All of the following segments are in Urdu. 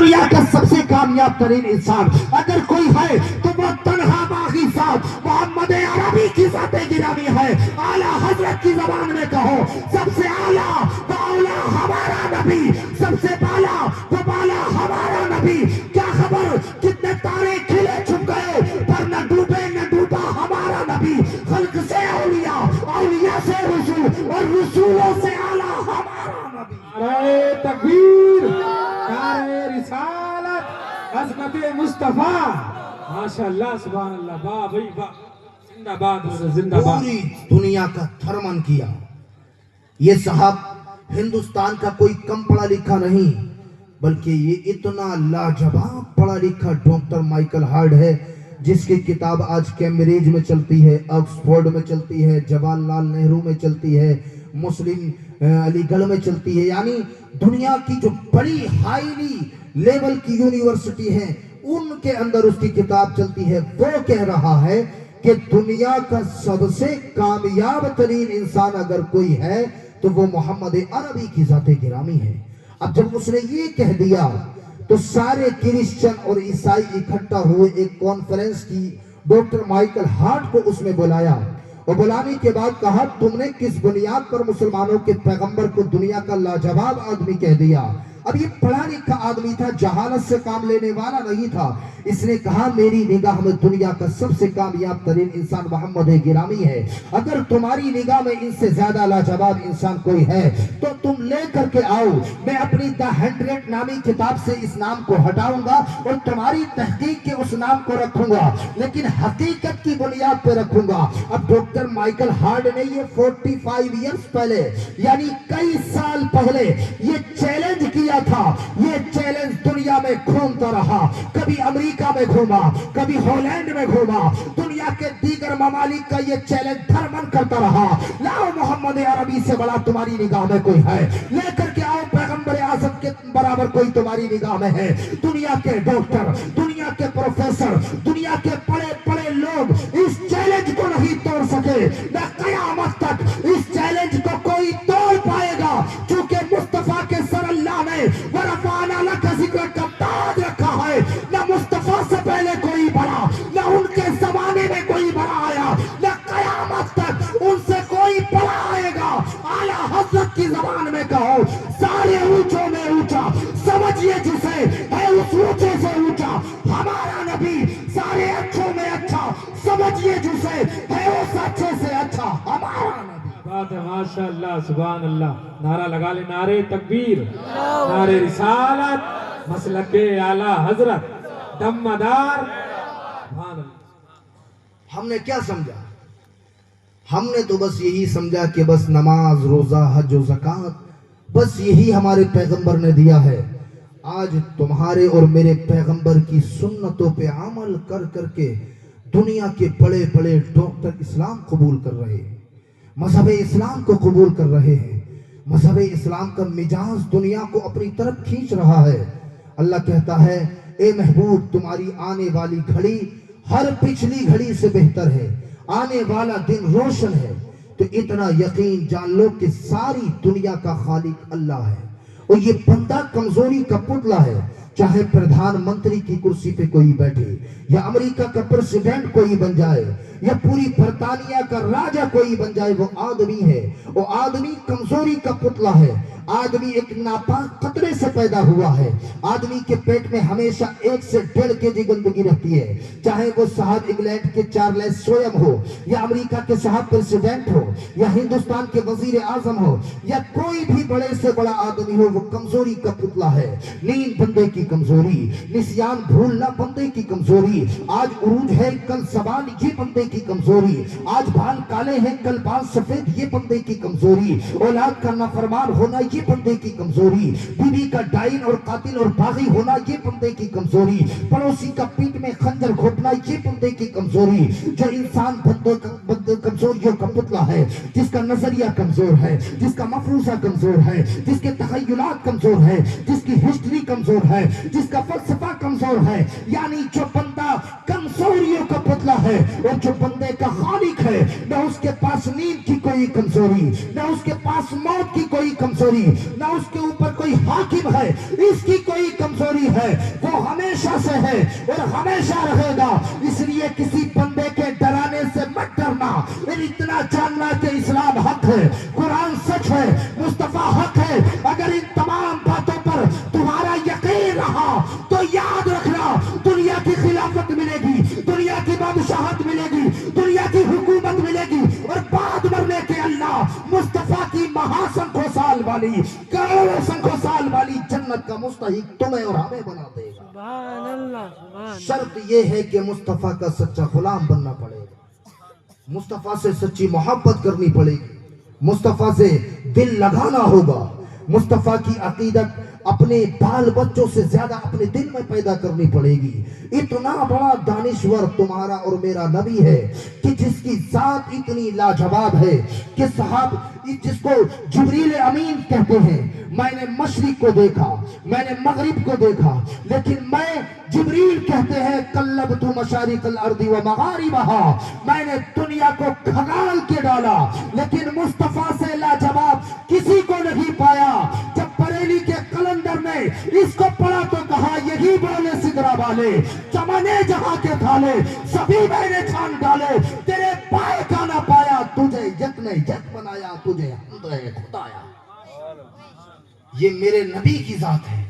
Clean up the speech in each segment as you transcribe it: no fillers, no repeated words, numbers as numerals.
دنیا کا سب سے کامیاب ترین انسان اگر کوئی ہے تو وہ تنہا باغی صاحب محمد عربی کی ذات گرامی ہے. اعلیٰ حضرت کی زبان میں کہو سب سے اعلیٰ تو اعلیٰ ہمارا نبی, سب سے بالا تو بالا ہمارا نبی. کیا خبر کتنے تارے کھلے چھپ گئے پر نہ ڈوبے نہ ڈوبا ہمارا نبی. خلق سے اولیاء, اولیاء سے رسول اور رسولوں سے اعلیٰ ہمارا نبی. نعرہ تکبیر, نعرہ رسالت, عظمت مصطفیٰ. ماشاءاللہ سبحان اللہ, واہ بھائی واہ, زندہ باد زندہ باد. پوری دنیا کا تھرمن کیا. یہ صاحب ہندوستان کا کوئی کم پڑھا لکھا نہیں بلکہ یہ اتنا لاجواب پڑھا لکھا ڈاکٹر مائیکل ہارٹ ہے جس کی کتاب آج کیمبرج میں چلتی ہے, آکسفورڈ میں چلتی ہے, جواہر لال نہرو میں چلتی ہے, مسلم علی گڑھ میں چلتی ہے. یعنی دنیا کی جو بڑی ہائیلی لیول کی یونیورسٹی ہیں ان کے اندر اس کی کتاب چلتی ہے. وہ کہہ رہا ہے کہ دنیا کا سب سے کامیاب ترین انسان اگر کوئی ہے تو وہ محمد عربی کی ذات گرامی ہے. اب جب اس نے یہ کہہ دیا تو سارے کرسچن اور عیسائی اکٹھا ہوئے, ایک کانفرنس کی, ڈاکٹر مائیکل ہارٹ کو اس میں بلایا اور بلانے کے بعد کہا تم نے کس بنیاد پر مسلمانوں کے پیغمبر کو دنیا کا لاجواب آدمی کہہ دیا. اب یہ پڑھا لکھا آدمی تھا, جہالت سے کام لینے والا نہیں تھا. اس نے کہا میری نگاہ میں دنیا کا سب سے کامیاب ترین انسان محمد گرامی ہے. اگر تمہاری نگاہ میں ان سے زیادہ لاجواب انسان کوئی ہے تو تم لے کر کے آؤ. میں اپنی دا 100 نامی کتاب سے اس نام کو ہٹاؤں گا اور تمہاری تحقیق کے اس نام کو رکھوں گا, لیکن حقیقت کی بنیاد پہ رکھوں گا. اب ڈاکٹر مائیکل ہارٹ نے یہ 45 ایئرز پہلے یعنی کئی سال پہلے یہ چیلنج کیا تھا. یہ چیلنج دنیا میں گھومتا رہا, کبھی امریکہ میں گھوما, کبھی ہالینڈ میں گھوما, دنیا کے دیگر ممالک کا یہ چیلنج دھرمن کرتا رہا. لاؤ محمد عربی سے بڑا تمہاری نگاہ میں کوئی ہے, لے کر کے آؤ پیغمبر اعظم کے برابر کوئی تمہاری نگاہ میں ہے. دنیا کے ڈاکٹر, دنیا کے پروفیسر, دنیا کے بڑے بڑے لوگ اس چیلنج کو نہیں توڑ سکے, نہ قیامت تک اس چیلنج کو کوئی توڑ پائے گا, کیونکہ مصطفیٰ کے سر اللہ نے ورفعنا لک ذکرک کا تاج رکھا ہے. نہ مصطفیٰ سے پہلے کوئی بڑا, نہ ان کے زمانے میں کوئی بڑا آیا, نہ قیامت تک ان سے کوئی بڑا آئے گا. اعلیٰ حضرت کی زبان میں کہو سارے اونچوں میں اونچا سمجھیے جسے ہے اس اونچے سے اونچا ہمارا نبی. سارے اچھوں میں اچھا سمجھیے جسے ہے اس اچھے سے اچھا ہمارا نبی. بات ہے ماشاءاللہ سبحان اللہ. نعرہ لگا لے, نعرہ تکبیر, نعرہ رسالت, مسلک اعلیٰ حضرت, دمدار. سبحان اللہ. ہم نے کیا سمجھا؟ ہم نے تو بس یہی سمجھا کہ بس نماز, روزہ, حج و زکوٰۃ بس یہی ہمارے پیغمبر نے دیا ہے. آج تمہارے اور میرے پیغمبر کی سنتوں پہ عمل کر کر کے دنیا کے بڑے بڑے ڈاکٹر اسلام قبول کر رہے ہیں, مذہب اسلام کو قبول کر رہے ہیں. مذہب اسلام کا مزاج دنیا کو اپنی طرف کھینچ رہا ہے. اللہ کہتا ہے اے محبوب تمہاری آنے والی گھڑی ہر پچھلی گھڑی سے بہتر ہے, آنے والا دن روشن ہے. تو اتنا یقین جان لو کہ ساری دنیا کا خالق اللہ ہے اور یہ بندہ کمزوری کا پتلا ہے. چاہے پردھان منتری کی کرسی پہ کوئی بیٹھے, یا امریکہ کا پریزیڈنٹ کوئی بن جائے, یا پوری برطانیہ کا راجہ کوئی بن جائے, وہ آدمی ہے. وہ آدمی کمزوری کا پتلا ہے. آدمی ایک ناپاک قطرے سے پیدا ہوا ہے. آدمی کے پیٹ میں ہمیشہ 1 سے 1.5 kg گندگی رہتی ہے. چاہے وہ صاحب انگلینڈ کے چارلس سویم ہو, یا امریکہ کے صاحب پریزیڈنٹ ہو, یا ہندوستان کے وزیر اعظم ہو, یا کوئی بھی بڑے سے بڑا آدمی ہو, وہ کمزوری کا پتلا ہے. نیند بندے کی کمزوری, نسیان بھولنا بندے کی کمزوری, آج عروج ہے کل سوال یہ بندے کی کمزوری, آج بال کالے ہیں کل بال سفید یہ بندے کی کمزوری, اولاد کا نافرمان ہونا یہ بندے کی کمزوری, بیوی کا ڈائن اور قاتل اور باغی ہونا یہ بندے کی کمزوری, پڑوسی کا پیٹ میں خنجر گھونپنا یہ بندے کی کمزوری. جو انسان کمزوریوں کا پتلا ہے, جس کا نظریہ کمزور ہے, جس کا مفروضہ کمزور ہے, جس کے تخیلات کمزور ہے, جس کی ہسٹری کمزور ہے, جس کا فلسفہ کمزور ہے, یعنی جو بندہ کمزوریوں کا پتلا ہے اور جو بندے کا خالق ہے, نہ اس کے پاس نیند کی کوئی کمزوری, نہ اس کے پاس موت کی کوئی کمزوری, نہ اس کے اوپر کوئی حاکم ہے اس کی کوئی کمزوری ہے. ہے وہ ہمیشہ سے ہے اور ہمیشہ رہے گا. اس لیے کسی بندے کے ڈرانے سے مت ڈرنا, اور اتنا جاننا کہ اسلام حق ہے, قرآن سچ ہے, مصطفیٰ حق ہے. اگر ان تمام باتوں پر تمہارا یقین رہا تو یاد رکھنا دنیا کی خلافت ملے گی, دنیا کی بادشاہت ملے گی, دنیا کی حکومت ملے گی, اور بعد مرنے کے اللہ مصطفیٰ کی مہاسنکھوں سال والی, کروڑوں سنکھوں سال والی جنت کا مستحق تمہیں اور ہمیں بنا دے گا. سبحان اللہ. شرط یہ ہے کہ مصطفیٰ کا سچا غلام بننا پڑے گا, مصطفیٰ سے سچی محبت کرنی پڑے گی, مصطفیٰ سے دل لگانا ہوگا, مصطفیٰ کی عقیدت اپنے بال بچوں سے زیادہ اپنے دل میں پیدا کرنی پڑے گی. اتنا بڑا دانشور تمہارا اور میرا نبی ہے کہ جس کی ذات اتنی لاجواب ہے کہ صاحب جس کو جبریل امین کہتے ہیں. میں نے مشرق کو دیکھا, میں نے مغرب کو دیکھا, لیکن میں جبریل کہتے ہیں قلبت مشارق الارض و مغاربہا, میں نے دنیا کو کھگال کے ڈالا, لیکن مصطفیٰ سے لاجواب کسی کو نہیں پایا. جب بریلی کے قلندر نے اس کو پڑھا تو کہا یہی بولے سدرا والے, چمنے جہاں کے تھالے سبھی میں نے چھان ڈالے, تیرے پائے کا نہ پایا, تجھے یک نے یک بنایا, تجھے حمد ہے خدایا. یہ میرے نبی کی ذات ہے,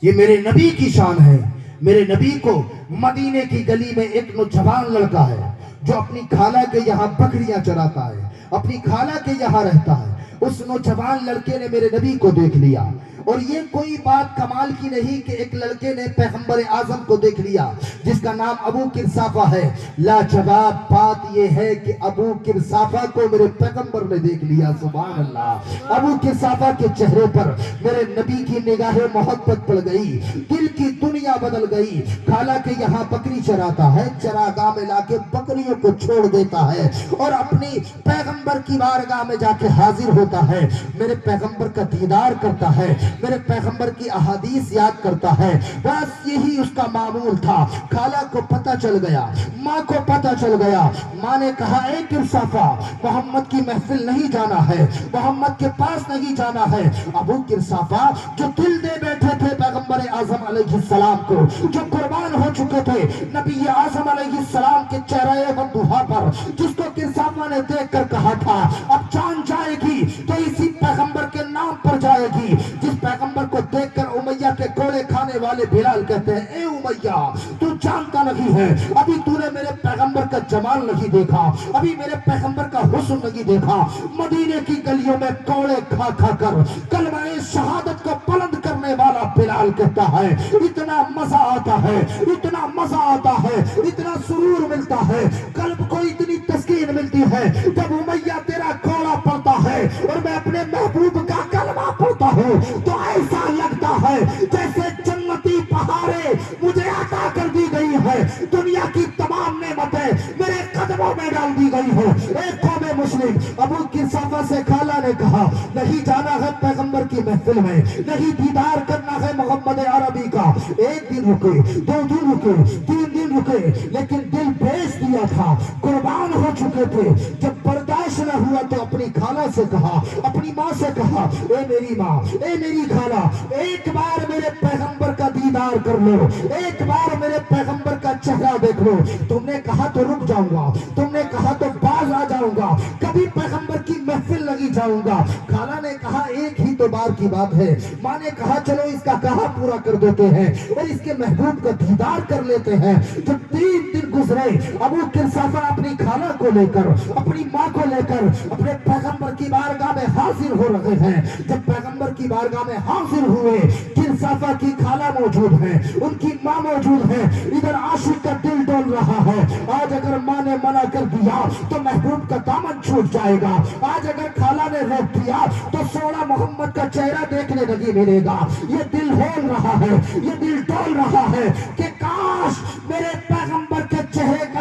یہ میرے نبی کی شان ہے. میرے نبی کو مدینے کی گلی میں ایک نوجوان لڑکا ہے جو اپنی خالہ کے یہاں بکریاں چراتا ہے, اپنی خالہ کے یہاں رہتا ہے. اس نوجوان لڑکے نے میرے نبی کو دیکھ لیا, اور یہ کوئی بات کمال کی نہیں کہ ایک لڑکے نے پیغمبر اعظم کو دیکھ لیا جس کا نام ابو قرصافہ ہے. لاجواب بات یہ ہے کہ ابو قرصافہ کو میرے پیغمبر نے دیکھ لیا. سبحان اللہ. ابو قرصافہ کے چہرے پر میرے نبی کی نگاہ محبت پڑ گئی, دل کی دنیا بدل گئی. خالہ کے یہاں بکری چراتا ہے, چراگاہ میں لا کے بکریوں کو چھوڑ دیتا ہے اور اپنی پیغمبر کی بارگاہ میں جا کے حاضر ہوتا ہے. میرے پیغمبر کا دیدار کرتا ہے, میرے پیغمبر کی احادیث یاد کرتا ہے. بس یہی اس کا معمول تھا. خالہ کو پتہ چل گیا, ماں کو پتہ چل گیا. ماں نے کہا اے قرصافہ, محمد کی محفل نہیں جانا ہے, محمد کے پاس نہیں جانا ہے. ابو قرصافہ جو دل دے بیٹھے تھے پیغمبر اعظم علیہ السلام کو, جو قربان ہو چکے تھے نبی اعظم علیہ السلام کے چہرے بندوہا پر, جس کو قرصافہ نے دیکھ کر کہا تھا اب جان جائے گی تو اسی پیغمبر کے نام پر جائے گی, جس پیغمبر کو دیکھ کر امیہ کے کوڑے کھانے والے بلال کہتے ہیں اے امیہ تو جانتا نہیں ہے, ابھی تو نے میرے پیغمبر کا جمال نہیں دیکھا, ابھی میرے پیغمبر کا حسن نہیں دیکھا. مدینے کی گلیوں میں کوڑے کھا کھا کر کلمہ شہادت کو بلند کرنے والا بلال کہتا ہے اتنا مزہ آتا ہے, اتنا مزہ آتا ہے, اتنا سرور ملتا ہے, قلب کو اتنی تسکین ملتی ہے جب امیہ تیرا کوڑا پڑتا ہے اور میں اپنے محبوب کا کلمہ پڑھتا ہوں تو ایسا لگتا ہے جیسے جنتی پہاڑیں مجھے عطا کر دی گئی ہے, دنیا کی تمام نعمتیں میرے قدموں میں ڈال دی گئی ہے. ایک قوم مسلم ابو قرصافہ سے خالہ نے کہا نہیں جانا ہے پیغمبر کی محفل میں, نہیں دیدار کرنا ہے محمد عربی کا. ایک دن رکے, 2 دن رکے, 3 دن رکے, لیکن دل بیچ دیا تھا, قربان ہو چکے تھے. جب برداشت نہ ہوا تو اپنی خالہ سے کہا, اپنی ماں سے کہا اے میری ماں, اے میری خالہ, ایک بار میرے پیغمبر کا دیدار کر لو, ایک بار میرے پیغمبر کا چہرہ دیکھ لو. تم نے کہا تو رک جاؤں گا, تم نے کہا تو باز آ جاؤں گا, کبھی پیغمبر کی محفل لگی جاؤں گا. خالہ نے کہا ایک ہی تو بار کی بات ہے. ماں نے کہا چلو اس کا کہا پورا کر دیتے ہیں اور اس کے محبوب کا دیدار کر لیتے ہیں. جب 3 دن گزرے ابو قرصافہ اپنی خالہ کو لے کر, اپنی ماں کو لے کر اپنے پیغمبر کی بارگاہ میں حاضر ہو رہے ہیں. جب پیغمبر کی بارگاہ میں حاضر ہوئے, قرصافہ کی خالہ موجود ہے, ان کی ماں موجود ہے. ادھر عاشق کا دل ڈول رہا ہے, آج اگر ماں نے منع کر دیا تو محبوب کا دامن چھوٹ جائے گا, آج اگر خالہ نے روک دیا تو سونا محمد کا چہرہ دیکھنے نہیں ملے گا. یہ دل ہول رہا ہے, یہ دل ڈول رہا ہے کہ کاش میرے پیغمبر کے چہرے کا